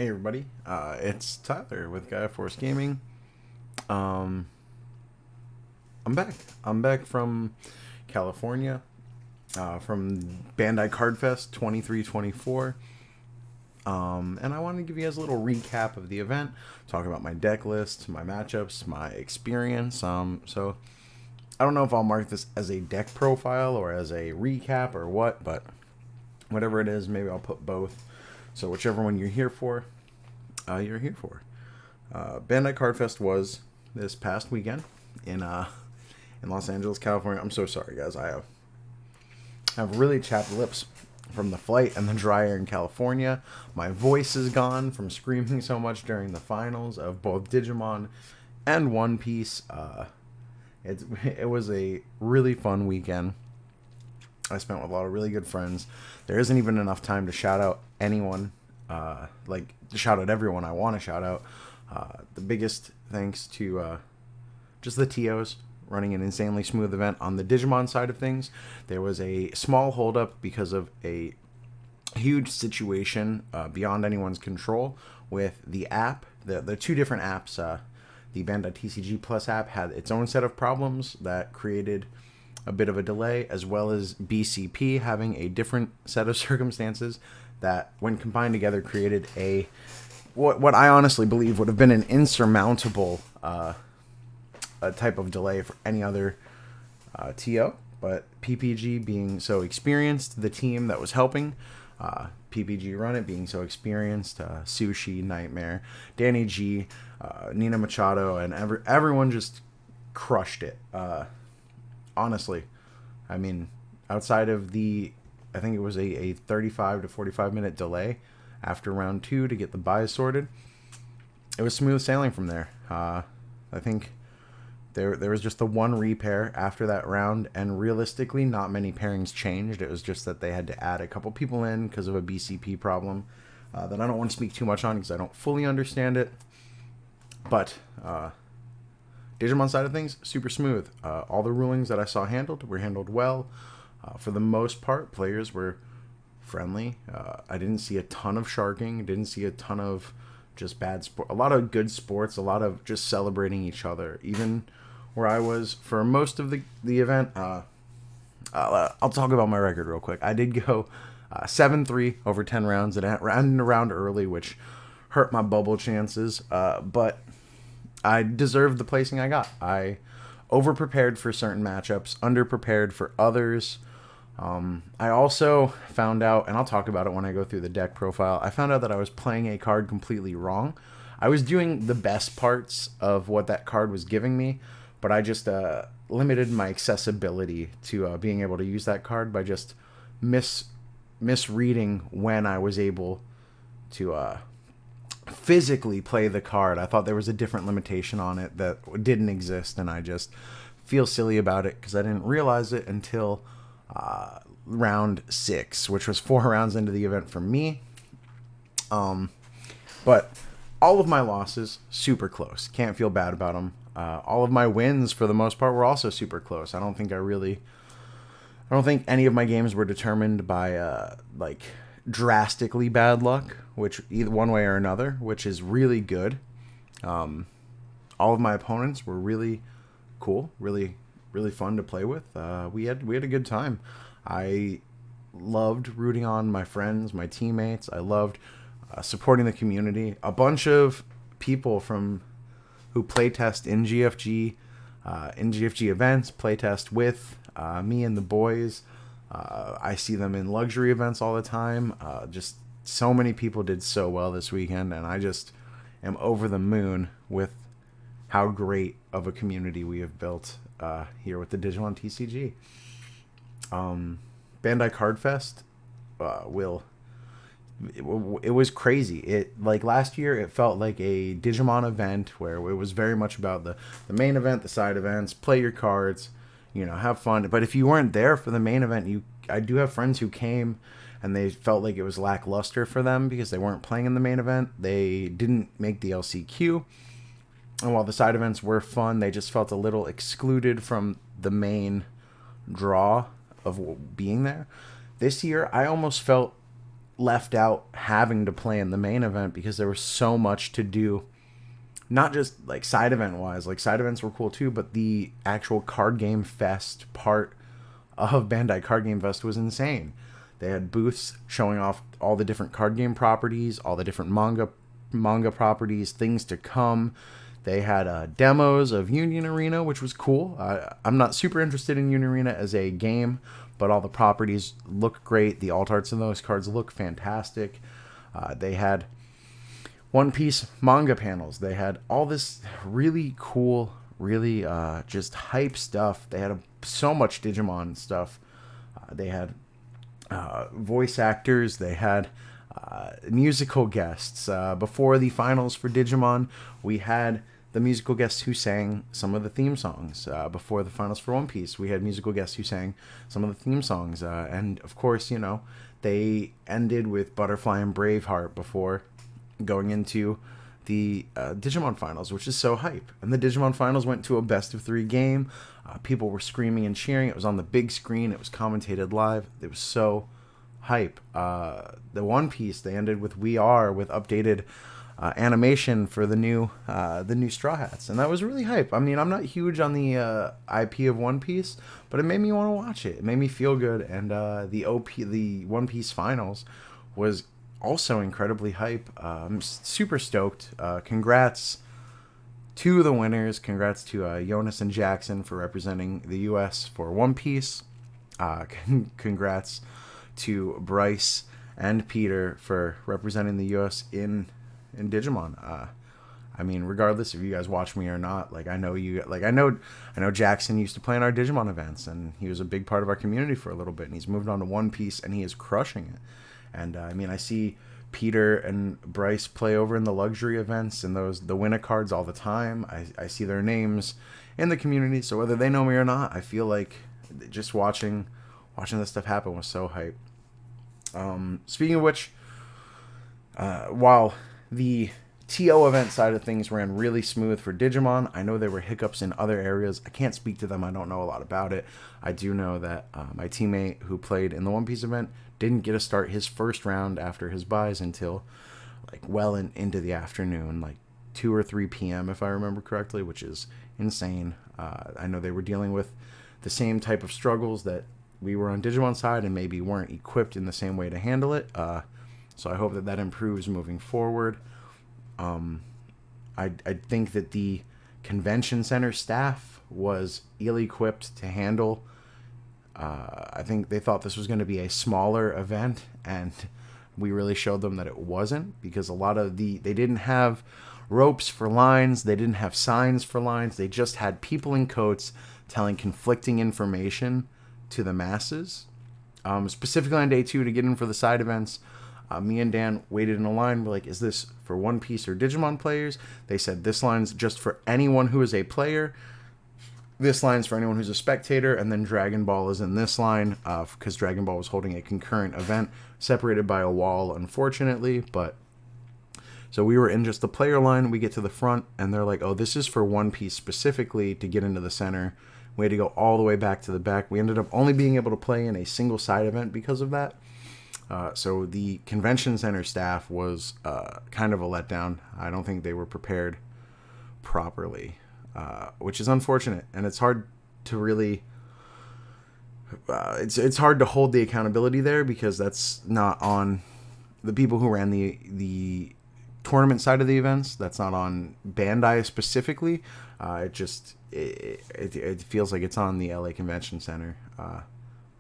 Hey everybody, it's Tyler with Gaia Gaming. Um, I'm back. I'm back from California, from Bandai Card Fest 23-24. And I wanted to give you guys a little recap of the event, talk about my deck list, my matchups, my experience. So I don't know if I'll mark this as a deck profile or as a recap or what, but whatever it is, maybe I'll put both. So whichever one you're here for, you're here for. Bandai Card Fest was this past weekend in Los Angeles, California. I'm so sorry, guys. I have really chapped lips from the flight and the dry air in California. My voice is gone from screaming so much during the finals of both Digimon and One Piece. It was a really fun weekend. I spent with a lot of really good friends. There isn't even enough time to shout out anyone, to shout out everyone I want to shout out. The biggest thanks to just the TOs running an insanely smooth event. On the Digimon side of things, there was a small holdup because of a huge situation beyond anyone's control with the app. The two different apps, the Bandai TCG Plus app had its own set of problems that created a bit of a delay, as well as BCP having a different set of circumstances that, when combined together, created what I honestly believe would have been an insurmountable a type of delay for any other TO. But PPG being so experienced, the team that was helping PPG run it being so experienced, Sushi, Nightmare, Danny G, Nina Machado, and everyone just crushed it. Honestly, I mean, outside of I think it was a 35 to 45 minute delay after round 2 to get the buys sorted, it was smooth sailing from there. I think there was just the one repair after that round, and realistically, not many pairings changed. It was just that they had to add a couple people in because of a BCP problem that I don't want to speak too much on because I don't fully understand it. But Digimon side of things, super smooth. All the rulings that I saw were handled well. For the most part, players were friendly. I didn't see a ton of sharking. Didn't see a ton of just bad sport. A lot of good sports. A lot of just celebrating each other. Even where I was for most of the event. I'll talk about my record real quick. I did go 7-3 over 10 rounds and ran a round early, which hurt my bubble chances. But I deserved the placing I got. I over-prepared for certain matchups, under-prepared for others. I also found out, and I'll talk about it when I go through the deck profile, I found out that I was playing a card completely wrong. I was doing the best parts of what that card was giving me, but I just limited my accessibility to being able to use that card by just misreading when I was able to physically play the card. I thought there was a different limitation on it that didn't exist, and I just feel silly about it because I didn't realize it until round 6, which was 4 rounds into the event for me. But all of my losses, super close. Can't feel bad about them. All of my wins, for the most part, were also super close. I don't think any of my games were determined by drastically bad luck, which either one way or another, which is really good. All of my opponents were really cool, really fun to play with. We had a good time. I loved rooting on my friends, my teammates. I loved supporting the community. A bunch of people who playtest in GFG events, playtest with me and the boys. I see them in luxury events all the time. Just so many people did so well this weekend, and I just am over the moon with how great of a community we have built here with the Digimon TCG. Bandai Card Fest it was crazy. Last year, it felt like a Digimon event where it was very much about the main event, the side events, play your cards, have fun. But if you weren't there for the main event, I do have friends who came and they felt like it was lackluster for them because they weren't playing in the main event. They didn't make the LCQ. And while the side events were fun, they just felt a little excluded from the main draw of being there. This year, I almost felt left out having to play in the main event because there was so much to do. Not just like side event wise, like side events were cool too, but the actual card game fest part of Bandai Card Game Fest was insane. They had booths showing off all the different card game properties, all the different manga properties, things to come. They had demos of Union Arena, which was cool. I'm not super interested in Union Arena as a game, but all the properties look great. The alt arts in those cards look fantastic. They had One Piece manga panels. They had all this really cool, really just hype stuff. They had so much Digimon stuff. They had voice actors. They had musical guests. Before the finals for Digimon, we had the musical guests who sang some of the theme songs. Before the finals for One Piece, we had musical guests who sang some of the theme songs. And of course, they ended with Butterfly and Braveheart before going into the Digimon finals, which is so hype. And the Digimon finals went to a best of 3 game. People were screaming and cheering. It was on the big screen. It was commentated live. It was so hype. The One Piece, they ended with We Are, with updated animation for the new Straw Hats, and that was really hype. I mean, I'm not huge on the IP of One Piece, but it made me want to watch it. It made me feel good, and the One Piece finals was also incredibly hype. I'm super stoked. Congrats to the winners. Congrats to Jonas and Jackson for representing the U.S. for One Piece. Congrats to Bryce and Peter for representing the U.S. in Digimon. I mean, regardless if you guys watch me or not, like I know Jackson used to play in our Digimon events, and he was a big part of our community for a little bit, and he's moved on to One Piece, and he is crushing it. And I mean, I see Peter and Bryce play over in the luxury events and the winner cards all the time. I see their names in the community, so whether they know me or not, I feel like just watching this stuff happen was so hype. Speaking of which, while the TO event side of things ran really smooth for Digimon, I know there were hiccups in other areas. I can't speak to them. I don't know a lot about it. I do know that my teammate who played in the One Piece event didn't get to start his first round after his buys until like well into the afternoon, like 2 or 3 p.m. if I remember correctly, which is insane. I know they were dealing with the same type of struggles that we were on Digimon side and maybe weren't equipped in the same way to handle it. So I hope that improves moving forward. I think that the convention center staff was ill-equipped to handle. I think they thought this was going to be a smaller event, and we really showed them that it wasn't, because they didn't have ropes for lines, they didn't have signs for lines, they just had people in coats telling conflicting information to the masses. Specifically on day 2 to get in for the side events, me and Dan waited in a line. We're like, is this for One Piece or Digimon players? They said this line's just for anyone who is a player. This line's for anyone who's a spectator. And then Dragon Ball is in this line because Dragon Ball was holding a concurrent event separated by a wall, unfortunately. But so we were in just the player line. We get to the front and they're like, oh, this is for One Piece specifically to get into the center. We had to go all the way back to the back. We ended up only being able to play in a single side event because of that. So the convention center staff was kind of a letdown. I don't think they were prepared properly, which is unfortunate. And it's hard to really... it's hard to hold the accountability there because that's not on the people who ran the tournament side of the events. That's not on Bandai specifically. It feels like it's on the LA Convention Center,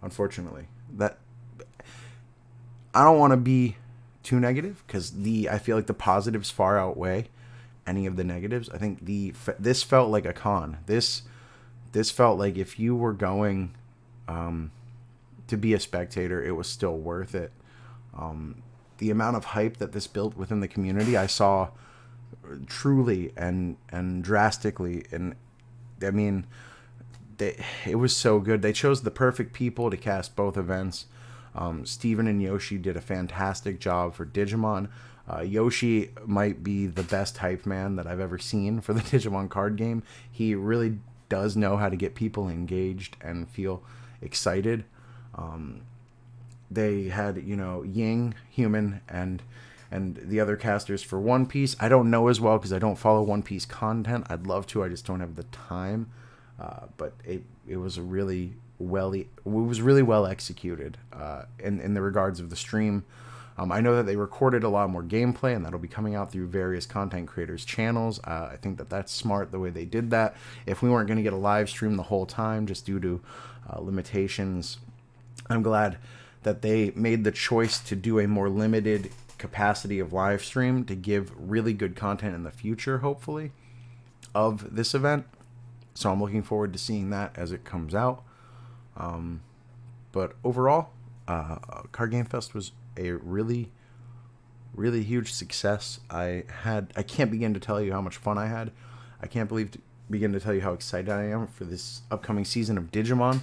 unfortunately. I don't want to be too negative because I feel like the positives far outweigh any of the negatives. I think this felt like a con. This felt like if you were going to be a spectator, it was still worth it. The amount of hype that this built within the community, I saw truly and drastically. And I mean, it was so good. They chose the perfect people to cast both events. Steven and Yoshi did a fantastic job for Digimon. Yoshi might be the best hype man that I've ever seen for the Digimon card game. He really does know how to get people engaged and feel excited. they had, you know, Ying, Human, and the other casters for One Piece. I don't know as well because I don't follow One Piece content. I'd love to, I just don't have the time. But it was a really well executed in the regards of the stream. I know that they recorded a lot more gameplay, and that'll be coming out through various content creators' channels. I think that that's smart the way they did that. If we weren't going to get a live stream the whole time just due to limitations, I'm glad that they made the choice to do a more limited capacity of live stream to give really good content in the future, hopefully, of this event. So I'm looking forward to seeing that as it comes out. But overall, Card Game Fest was a really huge success. I can't begin to tell you how much fun I had. I can't begin to tell you how excited I am for this upcoming season of Digimon.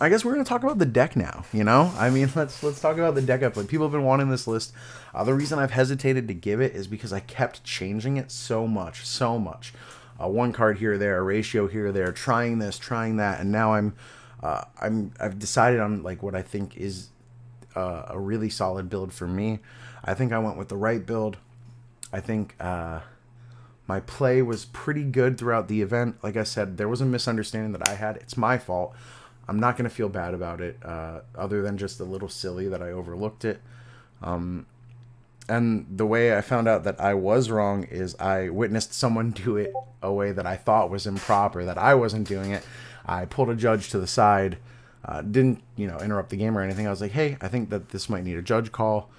I guess we're going to talk about the deck now, you know? I mean, let's talk about the deck upload. People have been wanting this list. The reason I've hesitated to give it is because I kept changing it so much. One card here or there, a ratio here or there, trying this, trying that, and now I've decided on like what I think is a really solid build for me. I think I went with the right build. I think my play was pretty good throughout the event. Like I said, there was a misunderstanding that I had. It's my fault. I'm not going to feel bad about it, other than just a little silly that I overlooked it. And the way I found out that I was wrong is I witnessed someone do it a way that I thought was improper, that I wasn't doing it. I pulled a judge to the side, didn't, you know, interrupt the game or anything. I was like, hey, I think that this might need a judge call.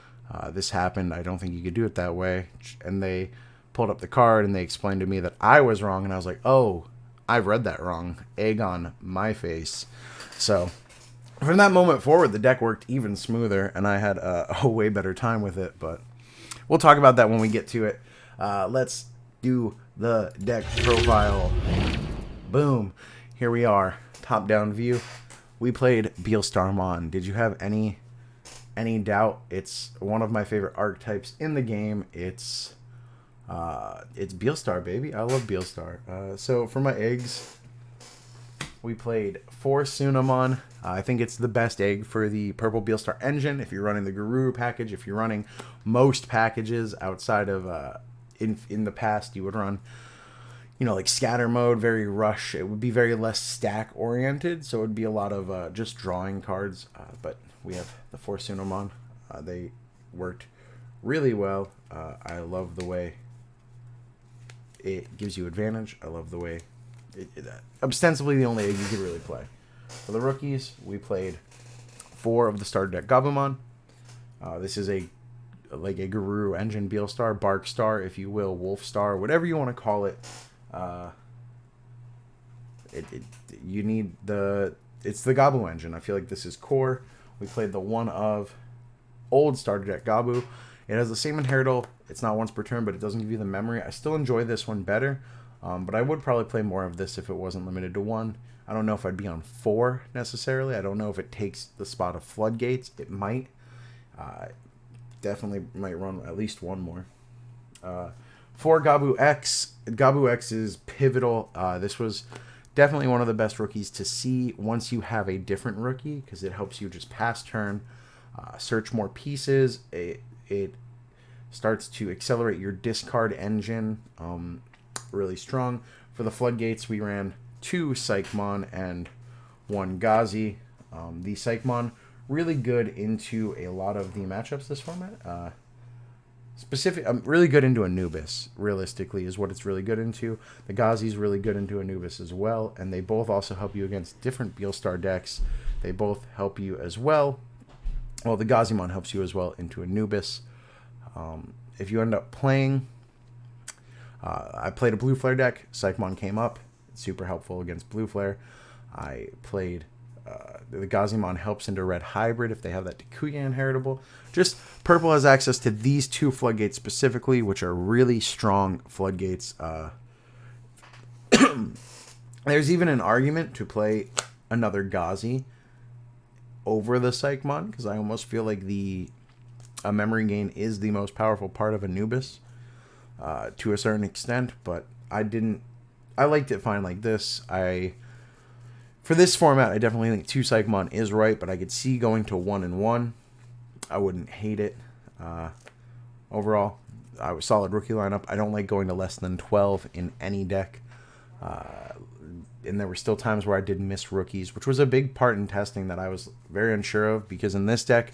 This happened. I don't think you could do it that way. And they pulled up the card and they explained to me that I was wrong. And I was like, oh, I've read that wrong. Egg on my face. So from that moment forward, the deck worked even smoother, and I had a way better time with it. But we'll talk about that when we get to it. Let's do the deck profile. Boom. Here we are. Top-down view. We played Beelstarmon. Did you have any doubt? It's one of my favorite archetypes in the game. It's Beelstar, baby. I love Beelstar. So for my eggs, we played 4 Sunamon. I think it's the best egg for the purple Beelstar engine. If you're running the Guru package, if you're running most packages outside of in the past, you would run, you know, like scatter mode, very rush. It would be very less stack oriented, so it would be a lot of just drawing cards. But we have the 4 Sunamon. They worked really well. I love the way it gives you advantage. I love the way ostensibly the only egg you could really play. For the rookies, we played 4 of the starter deck Gabumon. This is a Guru engine Beelstar, Bark Star, if you will, Wolf Star, whatever you want to call it. It's the Gabu engine. I feel like this is core. We played the one of old starter deck Gabu. It has the same inheritable. It's not once per turn, but it doesn't give you the memory. I still enjoy this one better. But I would probably play more of this if it wasn't limited to 1. I don't know if I'd be on 4 necessarily. I don't know if it takes the spot of Floodgates. It might. Definitely might run at least 1 more. For Gabu X. Gabu X is pivotal. This was definitely one of the best rookies to see once you have a different rookie, because it helps you just pass turn, search more pieces. It starts to accelerate your discard engine. Really strong. For the Floodgates, we ran 2 Psychmon and 1 Gazi. The Psychmon really good into a lot of the matchups this format. Really good into Anubis, realistically, is what it's really good into. The Gazi's really good into Anubis as well, and they both also help you against different Beelstar decks. They both help you as well. Well, the Gazimon helps you as well into Anubis. If you end up playing... I played a Blue Flare deck. Psychmon came up. It's super helpful against Blue Flare. I played... the Gazimon helps into Red Hybrid if they have that Takuya inheritable. Just Purple has access to these 2 Floodgates specifically, which are really strong Floodgates. There's even an argument to play another Gazi over the Psychmon, because I almost feel like the memory gain is the most powerful part of Anubis. To a certain extent, but I liked it fine like this. I For this format, I definitely think 2 Psychmon is right, but I could see going to 1 and 1. I wouldn't hate it. Overall, I was solid rookie lineup. I don't like going to less than 12 in any deck. And there were still times where I did miss rookies, which was a big part in testing that I was very unsure of, because in this deck,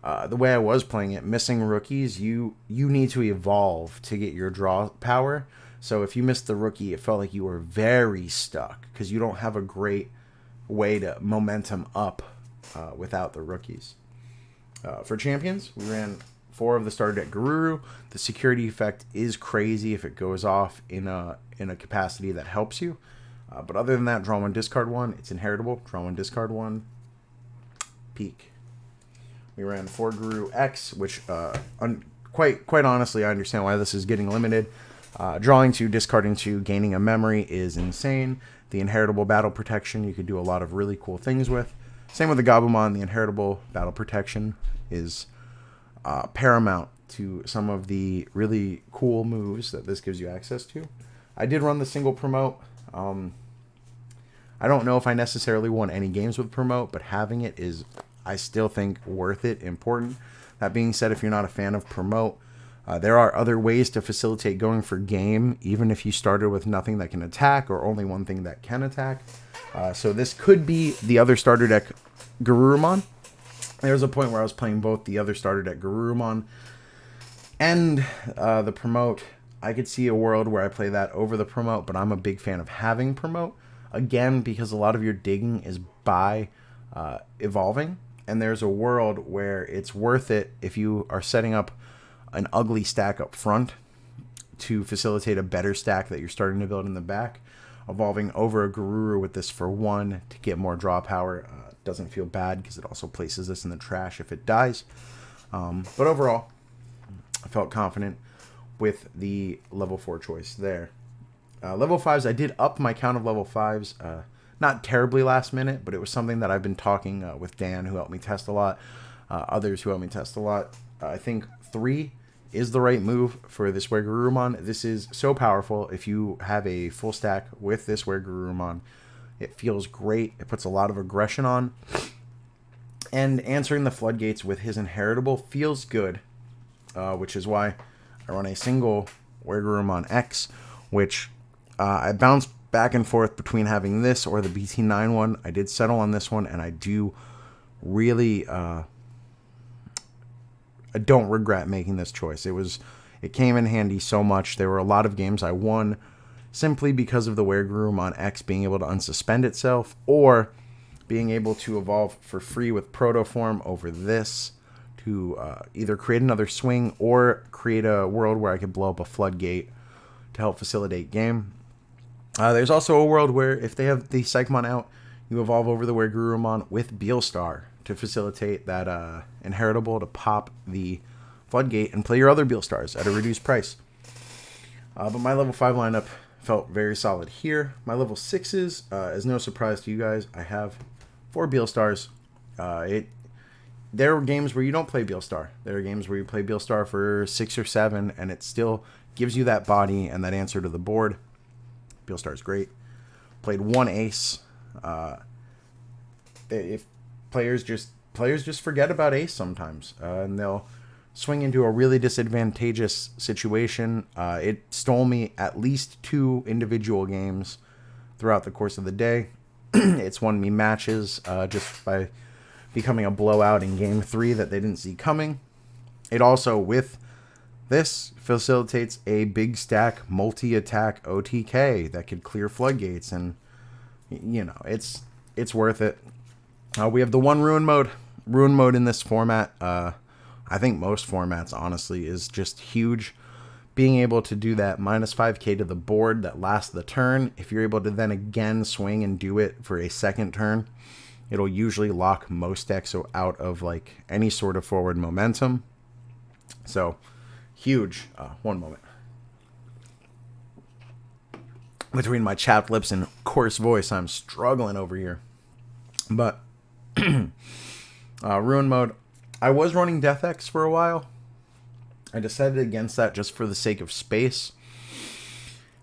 the way I was playing it, missing rookies, you need to evolve to get your draw power. So if you missed the rookie, it felt like you were very stuck, because you don't have a great way to momentum up without the rookies. For champions, we ran 4 of the starter deck Garuru. The security effect is crazy if it goes off in a capacity that helps you. But other than that, draw 1, discard 1. It's inheritable. Draw 1, discard 1. Peak. We ran 4 Guru X, which quite honestly, I understand why this is getting limited. Drawing 2, discarding 2, gaining a memory is insane. The inheritable battle protection you could do a lot of really cool things with. Same with the Gabumon. The inheritable battle protection is paramount to some of the really cool moves that this gives you access to. I did run the single promote. I don't know if I necessarily won any games with promote, but having it is, I still think, worth it, important. That being said, if you're not a fan of promote, there are other ways to facilitate going for game, even if you started with nothing that can attack or only one thing that can attack. So this could be the other starter deck Garurumon. There was a point where I was playing both the other starter deck Garurumon and the promote. I could see a world where I play that over the promote, but I'm a big fan of having promote. Again, because a lot of your digging is by evolving, and there's a world where it's worth it if you are setting up an ugly stack up front to facilitate a better stack that you're starting to build in the back. Evolving over a Garuru with this for 1 to get more draw power doesn't feel bad, because it also places this in the trash if it dies. But overall, I felt confident with the level 4 choice there. Level 5s, I did up my count of level 5s. Not terribly last minute, but it was something that I've been talking with Dan, who helped me test a lot, others who helped me test a lot. I think 3 is the right move for this Garurumon. This is so powerful. If you have a full stack with this Garurumon, it feels great. It puts a lot of aggression on. And answering the floodgates with his inheritable feels good, which is why I run a single Garurumon X, which I bounced back and forth between having this or the BT9 one. I did settle on this one, and I do really I don't regret making this choice. It came in handy so much. There were a lot of games I won simply because of the Garurumon X being able to unsuspend itself, or being able to evolve for free with Protoform over this to either create another swing or create a world where I could blow up a floodgate to help facilitate game. There's also a world where if they have the Psychmon out, you evolve over the Garurumon with Beelstar to facilitate that inheritable to pop the floodgate and play your other Beelstars at a reduced price. But my level 5 lineup felt very solid here. My level 6s, is no surprise to you guys, I have 4 Beelstars. There are games where you don't play Beelstar. There are games where you play Beelstar for 6 or 7, and it still gives you that body and that answer to the board. Beelstar is great. Played 1 Ace. If players just forget about Ace sometimes, and they'll swing into a really disadvantageous situation. It stole me at least 2 individual games throughout the course of the day. It's won me matches just by becoming a blowout in game 3 that they didn't see coming. It also, with this, facilitates a big stack multi-attack OTK that could clear floodgates, and you know, it's worth it. We have the 1 ruin mode. Ruin mode in this format, I think most formats, honestly, is just huge. Being able to do that minus 5k to the board that lasts the turn, if you're able to then again swing and do it for a second turn, it'll usually lock most decks out of like any sort of forward momentum. So huge. One moment. Between my chapped lips and coarse voice, I'm struggling over here. But ruin mode, I was running Death X for a while. I decided against that just for the sake of space.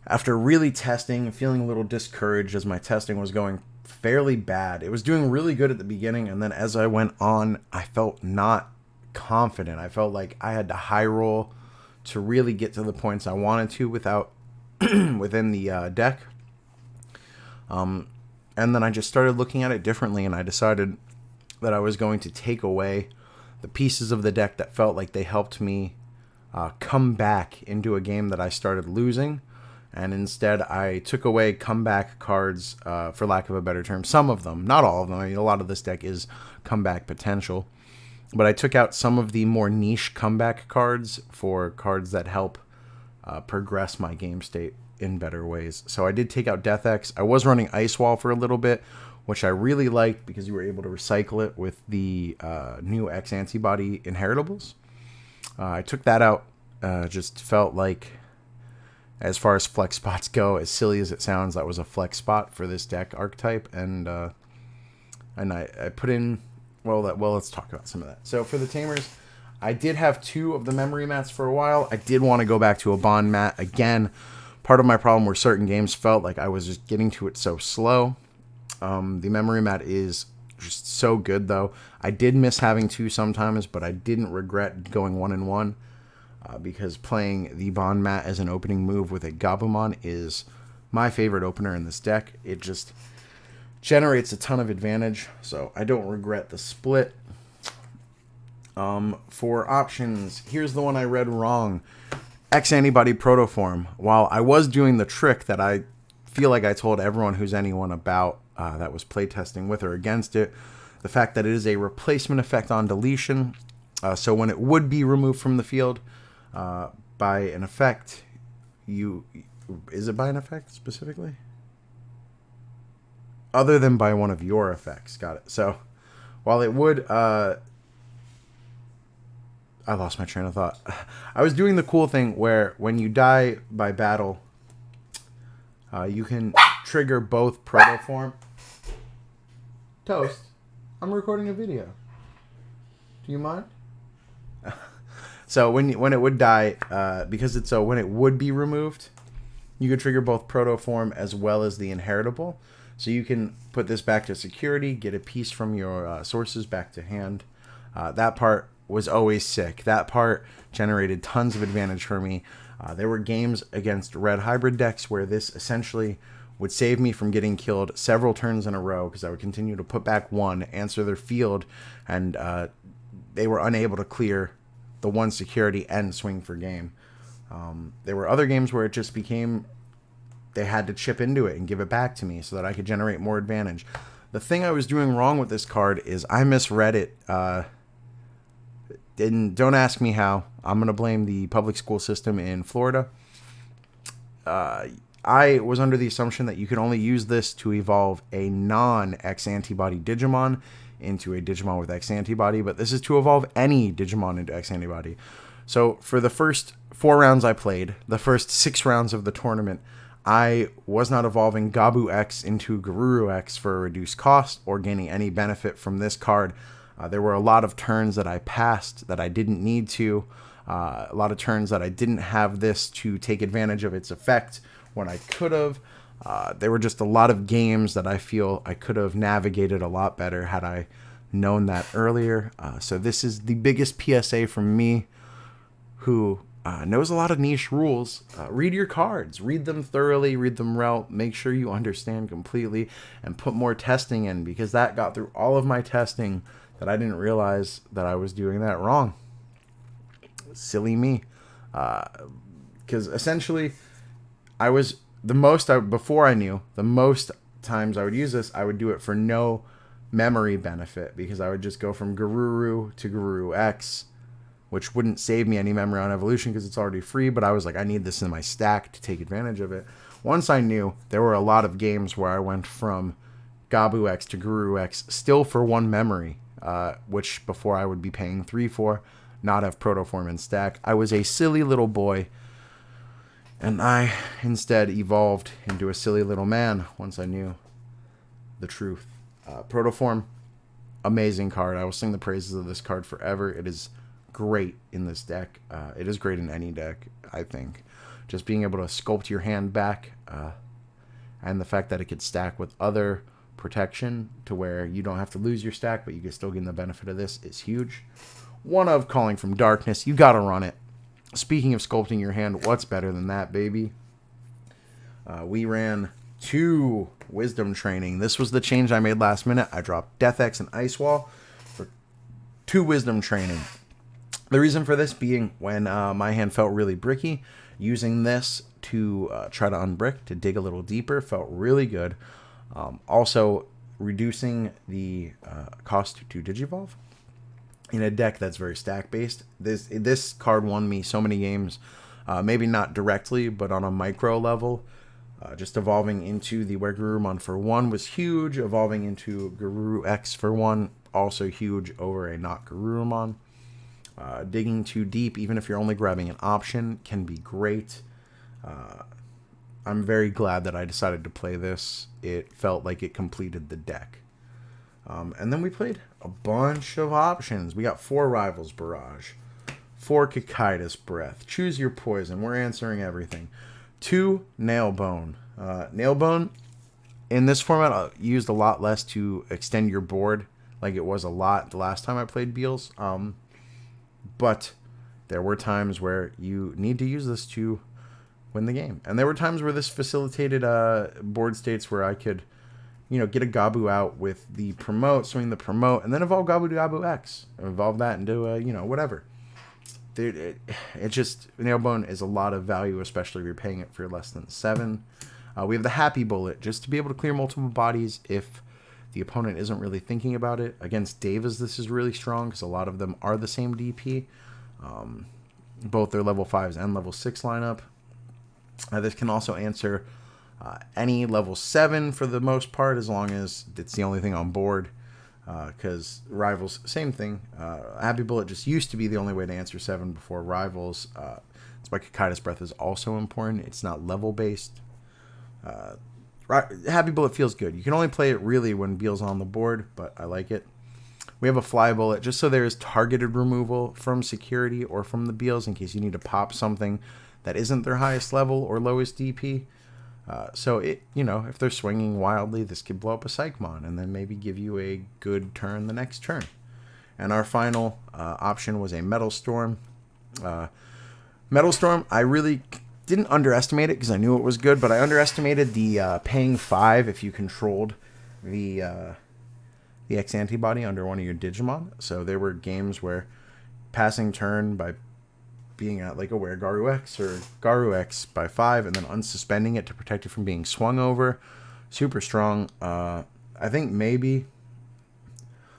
After really testing and feeling a little discouraged as my testing was going fairly bad. It was doing really good at the beginning, and then as I went on, I felt not confident. I felt like I had to high roll to really get to the points I wanted to without within the deck. And then I just started looking at it differently, and I decided that I was going to take away the pieces of the deck that felt like they helped me come back into a game that I started losing. And instead, I took away comeback cards, for lack of a better term. Some of them, not all of them. I mean, a lot of this deck is comeback potential. But I took out some of the more niche comeback cards for cards that help progress my game state in better ways. So I did take out Death X. I was running Ice Wall for a little bit, which I really liked because you were able to recycle it with the new X antibody inheritables. I took that out. Just felt like, as far as flex spots go, as silly as it sounds, that was a flex spot for this deck archetype. And I put in, well, let's talk about some of that. So for the Tamers, I did have 2 of the memory mats for a while. I did want to go back to a bond mat again. Part of my problem were certain games felt like I was just getting to it so slow. The memory mat is just so good, though. I did miss having 2 sometimes, but I didn't regret going 1-1 because playing the bond mat as an opening move with a Gabumon is my favorite opener in this deck. It just generates a ton of advantage, so I don't regret the split. For options, here's the one I read wrong. X Antibody Protoform. While I was doing the trick that I feel like I told everyone who's anyone about that was playtesting with or against it, the fact that it is a replacement effect on deletion, so when it would be removed from the field by an effect, is it by an effect specifically? Other than by one of your effects. Got it. So while it would... I lost my train of thought. I was doing the cool thing where when you die by battle, you can trigger both Protoform. Toast, I'm recording a video. Do you mind? So when it would die, because it's so when it would be removed, you could trigger both Protoform as well as the inheritable. So you can put this back to security, get a piece from your sources back to hand. That part was always sick. That part generated tons of advantage for me. There were games against red hybrid decks where this essentially would save me from getting killed several turns in a row because I would continue to put back 1, answer their field, and they were unable to clear the 1 security and swing for game. There were other games where it just became they had to chip into it and give it back to me so that I could generate more advantage. The thing I was doing wrong with this card is I misread it. Don't ask me how. I'm going to blame the public school system in Florida. I was under the assumption that you could only use this to evolve a non-X antibody Digimon into a Digimon with X antibody, but this is to evolve any Digimon into X antibody. So for the first 4 rounds I played, the first 6 rounds of the tournament, I was not evolving Gabu X into Garuru X for a reduced cost or gaining any benefit from this card. There were a lot of turns that I passed that I didn't need to. A lot of turns that I didn't have this to take advantage of its effect when I could have. There were just a lot of games that I feel I could have navigated a lot better had I known that earlier. So this is the biggest PSA from me, who knows a lot of niche rules. Read your cards. Read them thoroughly. Read them well. Make sure you understand completely and put more testing in, because that got through all of my testing that I didn't realize that I was doing that wrong. Silly me. Because essentially, I was before I knew, the most times I would use this, I would do it for no memory benefit, because I would just go from Garuru to Garuru X, which wouldn't save me any memory on evolution because it's already free, but I was like, I need this in my stack to take advantage of it. Once I knew, there were a lot of games where I went from Gabu X to Garuru X still for 1 memory, which before I would be paying 3 for, not have Protoform in stack. I was a silly little boy, and I instead evolved into a silly little man once I knew the truth. Protoform, amazing card. I will sing the praises of this card forever. It is great in this deck. It is great in any deck, I think. Just being able to sculpt your hand back, and the fact that it could stack with other protection to where you don't have to lose your stack, but you can still gain the benefit of this is huge. One of Calling from Darkness. You got to run it. Speaking of sculpting your hand, what's better than that, baby? We ran 2 Wisdom Training. This was the change I made last minute. I dropped Death X and Ice Wall for 2 Wisdom Training. The reason for this being when my hand felt really bricky, using this to try to unbrick, to dig a little deeper, felt really good. Also, reducing the cost to Digivolve in a deck that's very stack-based. This card won me so many games, maybe not directly, but on a micro level. Just evolving into the Where Garurumon for 1 was huge. Evolving into Garuru X for 1, also huge over a not Garurumon. Digging too deep, even if you're only grabbing an option, can be great. I'm very glad that I decided to play this. It felt like it completed the deck. And then we played a bunch of options. We got 4 Rivals Barrage, 4 Cocytus Breath, Choose Your Poison. We're answering everything. 2 Nailbone. Nailbone, in this format, used a lot less to extend your board, like it was a lot the last time I played Beals. But there were times where you need to use this to win the game. And there were times where this facilitated board states where I could, get a Gabu out with the promote, swing the promote, and then evolve Gabu to Gabu X. Evolve that into, whatever. It just, Nailbone is a lot of value, especially if you're paying it for less than 7. We have the Happy Bullet, just to be able to clear multiple bodies if the opponent isn't really thinking about it. Against Devas, this is really strong because a lot of them are the same DP. Both their level 5s and level 6 lineup. This can also answer any level 7 for the most part, as long as it's the only thing on board. Because Rivals, same thing. Happy Bullet just used to be the only way to answer 7 before Rivals. That's why Cocytus Breath is also important. It's not level-based. Happy Bullet feels good. You can only play it really when Beal's on the board, but I like it. We have a Fly Bullet, just so there's targeted removal from security or from the Beals in case you need to pop something that isn't their highest level or lowest DP. So if they're swinging wildly, this could blow up a Psychmon and then maybe give you a good turn the next turn. And our final option was a Metal Storm. Metal Storm, I really didn't underestimate it because I knew it was good, but I underestimated the paying 5 if you controlled the X antibody under one of your Digimon. So there were games where passing turn by being at like a Where Garu X or Garu X by 5 and then unsuspending it to protect it from being swung over. Super strong. I think maybe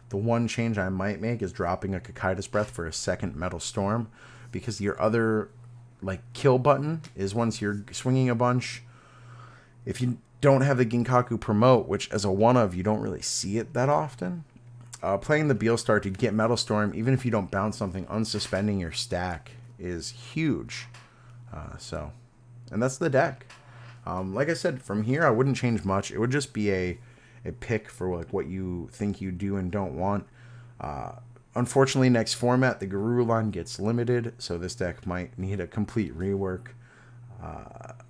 the one change I might make is dropping a Cocytus Breath for a second Metal Storm, because your other kill button is once you're swinging a bunch. If you don't have the Ginkaku promote, which as a one-of you don't really see it that often, playing the Beelstar to get Metal Storm, even if you don't bounce something, unsuspending your stack is huge. And that's the deck. Like I said, from here I wouldn't change much. It would just be a pick for what you think you do and don't want. Unfortunately, next format, the Garurumon gets limited, so this deck might need a complete rework,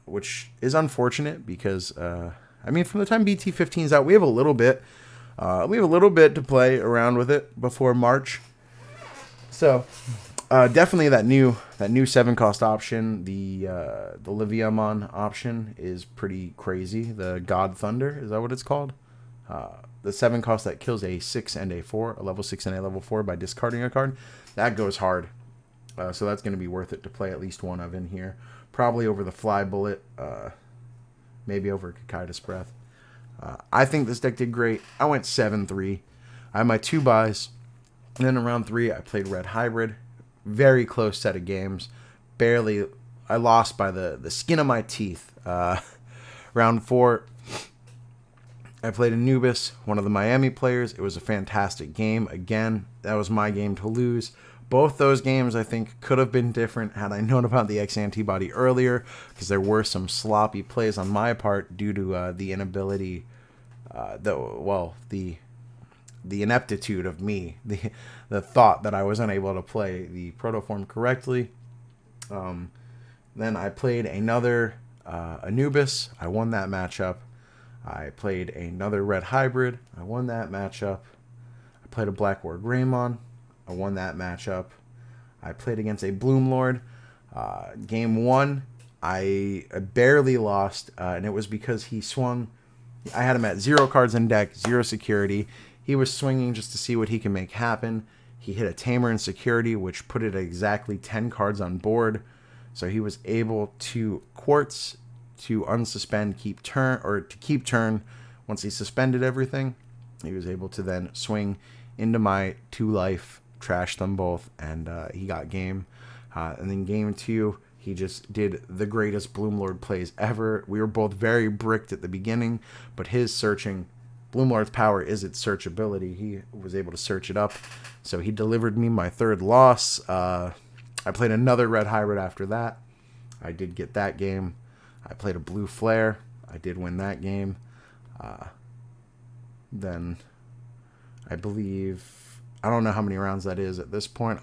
which is unfortunate because, from the time BT15 is out, we have a little bit to play around with it before March. So, definitely that new 7-cost option, the Liviamon option, is pretty crazy. The God Thunder, is that what it's called? The 7-cost that kills a 6 and a 4, a level 6 and a level 4 by discarding a card. That goes hard. So that's going to be worth it to play at least one of in here. Probably over the Fly Bullet. Maybe over Cocytus Breath. I think this deck did great. I went 7-3. I had my 2 buys. And then in round 3, I played Red Hybrid. Very close set of games. Barely. I lost by the skin of my teeth. Round 4, I played Anubis, one of the Miami players. It was a fantastic game. Again, that was my game to lose. Both those games, I think, could have been different had I known about the X antibody earlier, because there were some sloppy plays on my part due to the inability, the ineptitude of me, the thought that I was unable to play the protoform correctly. Then I played another Anubis. I won that matchup. I played another red hybrid. I won that matchup. I played a black war Greymon. I won that matchup. I played against a Bloom Lord. Game 1, I barely lost, and it was because he swung. I had him at 0 cards in deck, 0 security. He was swinging just to see what he can make happen. He hit a Tamer in security, which put it at exactly 10 cards on board. So he was able to Quartz to unsuspend, keep turn. Once he suspended everything, he was able to then swing into my 2 life, trash them both, and he got game. And then game 2, he just did the greatest Bloomlord plays ever. We were both very bricked at the beginning, but his searching, Bloomlord's power is its searchability. He was able to search it up, so he delivered me my 3rd loss. I played another red hybrid after that. I did get that game. I played a blue flare. I did win that game. Then I believe, I don't know how many rounds that is at this point.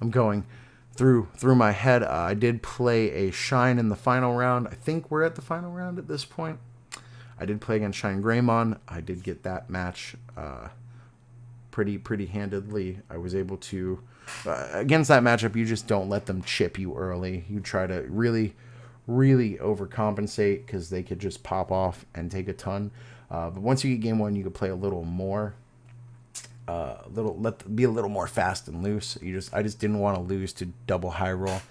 I'm going through my head. I did play a Shine in the final round. I think we're at the final round at this point. I did play against Shine Greymon. I did get that match pretty handedly. I was able to against that matchup. You just don't let them chip you early. You try to really overcompensate, because they could just pop off and take a ton. But once you get game 1, you could play a little more. Be a little more fast and loose. I just didn't want to lose to double high roll,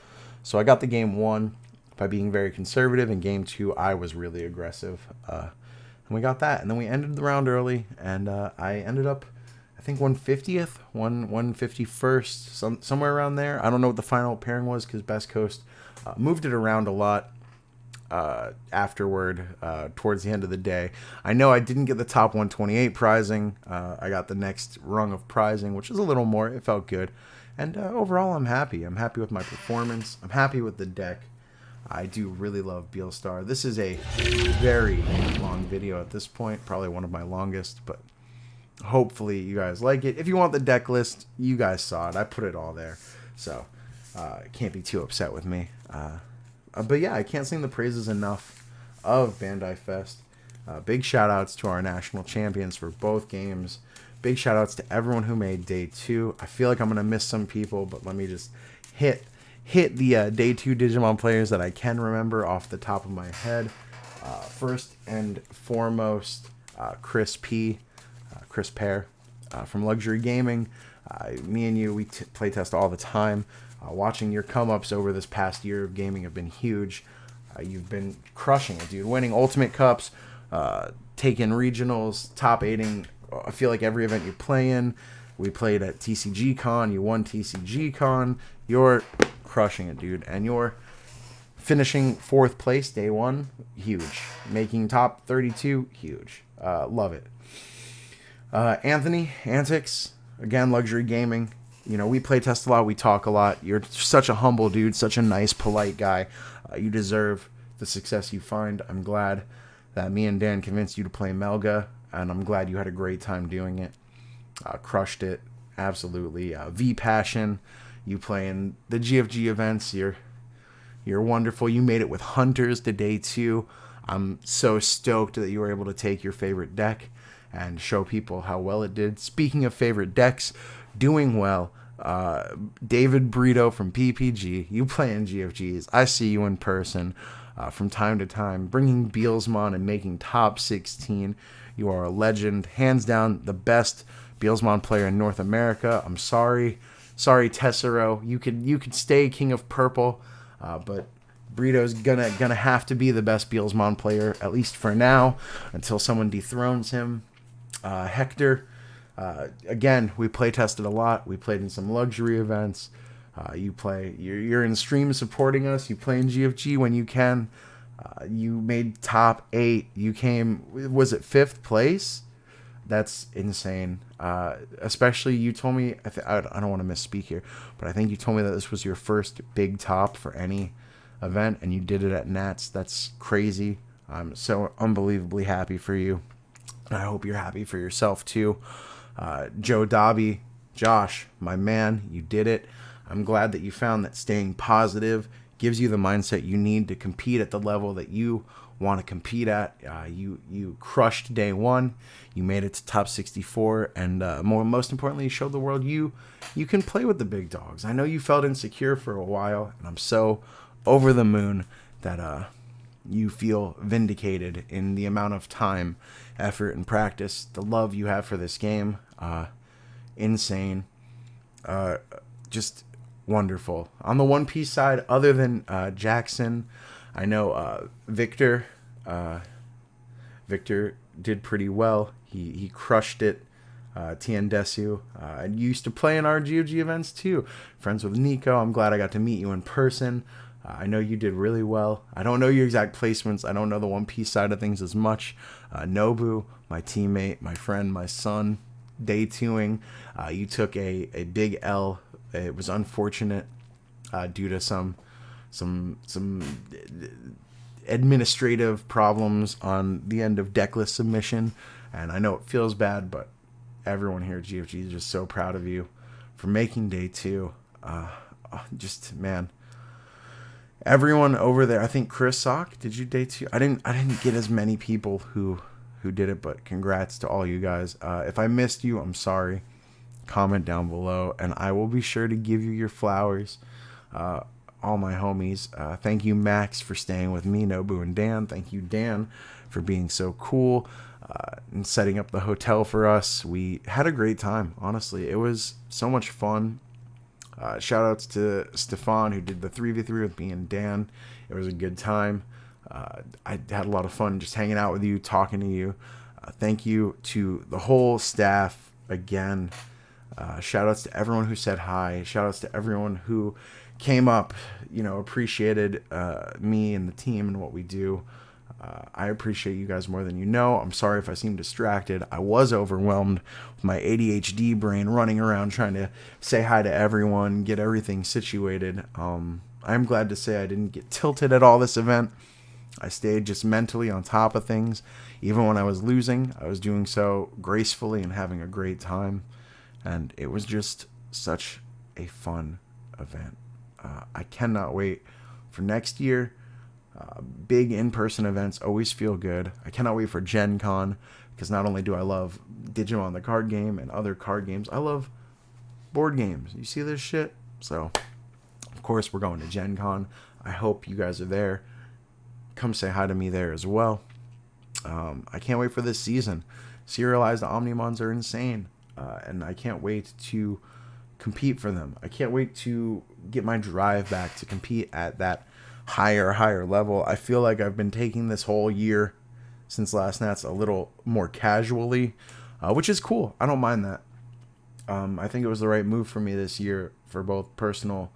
so I got the game 1 by being very conservative. In game 2, I was really aggressive, and we got that. And then we ended the round early, and I ended up, I think 150th, 151st, somewhere around there. I don't know what the final pairing was, because Best Coast moved it around a lot afterward, towards the end of the day. I know I didn't get the top 128 prizing. I got the next rung of prizing, which is a little more. It felt good. And overall, I'm happy. I'm happy with my performance. I'm happy with the deck. I do really love Beelstar. This is a very long video at this point, probably one of my longest, but hopefully you guys like it. If you want the deck list, you guys saw it. I put it all there, so can't be too upset with me. But yeah, I can't sing the praises enough of Bandai Fest. Big shout outs to our national champions for both games. Big shout outs to everyone who made day 2. I feel like I'm going to miss some people, but let me just hit the day 2 Digimon players that I can remember off the top of my head. First and foremost, Chris Pear from Luxury Gaming. Me and you, we playtest all the time. Watching your come-ups over this past year of gaming have been huge. You've been crushing it, dude. Winning Ultimate Cups, taking regionals, top 8ing, I feel like every event you play in. We played at TCG Con. You won TCG Con. You're crushing it, dude. And you're finishing 4th place day 1. Huge. Making top 32. Huge. Love it. Anthony, Antics, again, Luxury Gaming. You know, we play test a lot. We talk a lot. You're such a humble dude, such a nice, polite guy. You deserve the success you find. I'm glad that me and Dan convinced you to play Melga, and I'm glad you had a great time doing it. Crushed it. Absolutely. V Passion, you playing the GFG events. You're wonderful. You made it with Hunters to day 2. I'm so stoked that you were able to take your favorite deck and show people how well it did. Speaking of favorite decks doing well, David Brito from PPG, you playing GFGs. I see you in person from time to time, bringing Beelsmon and making top 16. You are a legend, hands down the best Beelsmon player in North America. I'm sorry, Tessero. You could stay King of Purple, but Brito's gonna have to be the best Beelsmon player, at least for now, until someone dethrones him. Hector, again, we play tested a lot. We played in some luxury events. You're in stream supporting us. You play in GFG when you can. You made top 8. You came, was it 5th place? That's insane. Especially you told me, I don't want to misspeak here, but I think you told me that this was your first big top for any event, and you did it at Nats. That's crazy. I'm so unbelievably happy for you. And I hope you're happy for yourself too. Joe Dobby, Josh, my man, you did it. I'm glad that you found that staying positive gives you the mindset you need to compete at the level that you want to compete at. You crushed day one. You made it to top 64, and most importantly, you showed the world you can play with the big dogs. I know you felt insecure for a while, and I'm so over the moon that you feel vindicated in the amount of time, effort, and practice. The love you have for this game, insane. Just wonderful. On the One Piece side, other than Jackson, I know Victor. Victor did pretty well. He crushed it. Tien Desu. I used to play in our GOG events too. Friends with Nico. I'm glad I got to meet you in person. I know you did really well. I don't know your exact placements. I don't know the One Piece side of things as much. Nobu, my teammate, my friend, my son, day twoing. You took a big L. It was unfortunate due to some administrative problems on the end of decklist submission, and I know it feels bad, but everyone here at GFG is just so proud of you for making day two. Just man, everyone over there. I think Chris Sock, did you day two? I didn't get as many people who did it, but congrats to all you guys. If I missed you, I'm sorry. Comment down below, and I will be sure to give you your flowers. All my homies. Thank you, Max, for staying with me, Nobu and Dan. Thank you, Dan, for being so cool and setting up the hotel for us. We had a great time, honestly. It was so much fun. Shout outs to Stefan, who did the 3v3 with me and Dan. It was a good time. I had a lot of fun just hanging out with you, talking to you. Thank you to the whole staff again. Shout outs to everyone who said hi. Shout outs to everyone who came up, appreciated me and the team and what we do. I appreciate you guys more than you know. I'm sorry if I seem distracted. I was overwhelmed with my ADHD brain running around trying to say hi to everyone, get everything situated. I'm glad to say I didn't get tilted at all this event. I stayed just mentally on top of things. Even when I was losing, I was doing so gracefully and having a great time. And it was just such a fun event. I cannot wait for next year. Big in-person events always feel good. I cannot wait for Gen Con, because not only do I love Digimon the card game and other card games, I love board games. You see this shit? So, of course, we're going to Gen Con. I hope you guys are there. Come say hi to me there as well. I can't wait for this season. Serialized Omnimons are insane. And I can't wait to compete for them. I can't wait to get my drive back to compete at that higher level. I feel like I've been taking this whole year since last Nats a little more casually, which is cool. I don't mind that. I think it was the right move for me this year for both personal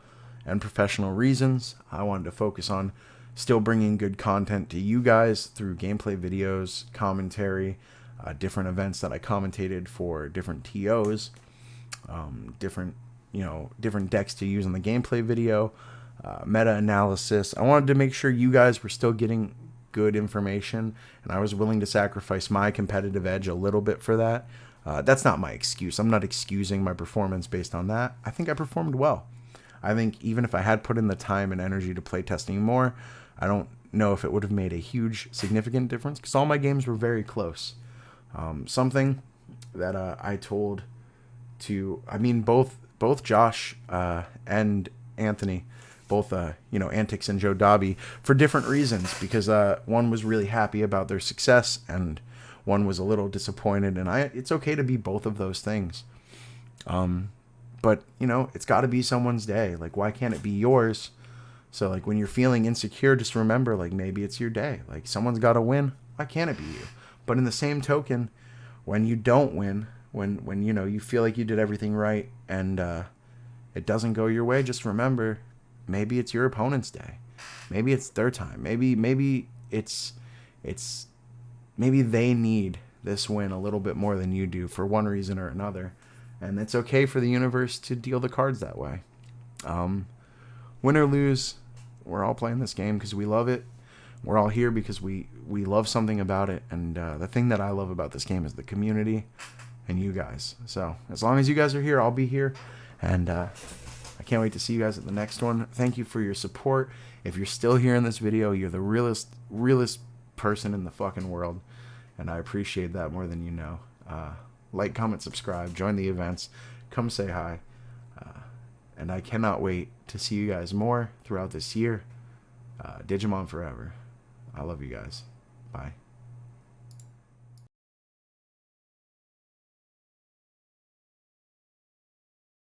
and professional reasons. I wanted to focus on still bringing good content to you guys through gameplay videos, commentary, different events that I commentated for different TOs, different decks to use in the gameplay video, meta-analysis. I wanted to make sure you guys were still getting good information, and I was willing to sacrifice my competitive edge a little bit for that. That's not my excuse. I'm not excusing my performance based on that. I think I performed well. I think even if I had put in the time and energy to play testing more, I don't know if it would have made a huge, significant difference, because all my games were very close. Something that I told to, both Josh and Anthony, both Antics and Joe Dobby, for different reasons, because one was really happy about their success and one was a little disappointed, and it's okay to be both of those things. But it's got to be someone's day. Like, why can't it be yours? So like when you're feeling insecure, just remember, like, maybe it's your day. Like, someone's got to win. Why can't it be you? But in the same token, when you don't win, when you feel like you did everything right and it doesn't go your way, just remember, maybe it's your opponent's day. Maybe it's their time. Maybe they need this win a little bit more than you do for one reason or another. And it's okay for the universe to deal the cards that way. Win or lose, we're all playing this game because we love it. We're all here because we love something about it. And the thing that I love about this game is the community and you guys. So as long as you guys are here, I'll be here. And I can't wait to see you guys at the next one. Thank you for your support. If you're still here in this video, you're the realest person in the fucking world, and I appreciate that more than you know. Like, comment, subscribe, join the events, come say hi, and I cannot wait to see you guys more throughout this year. Digimon forever. I love you guys. Bye.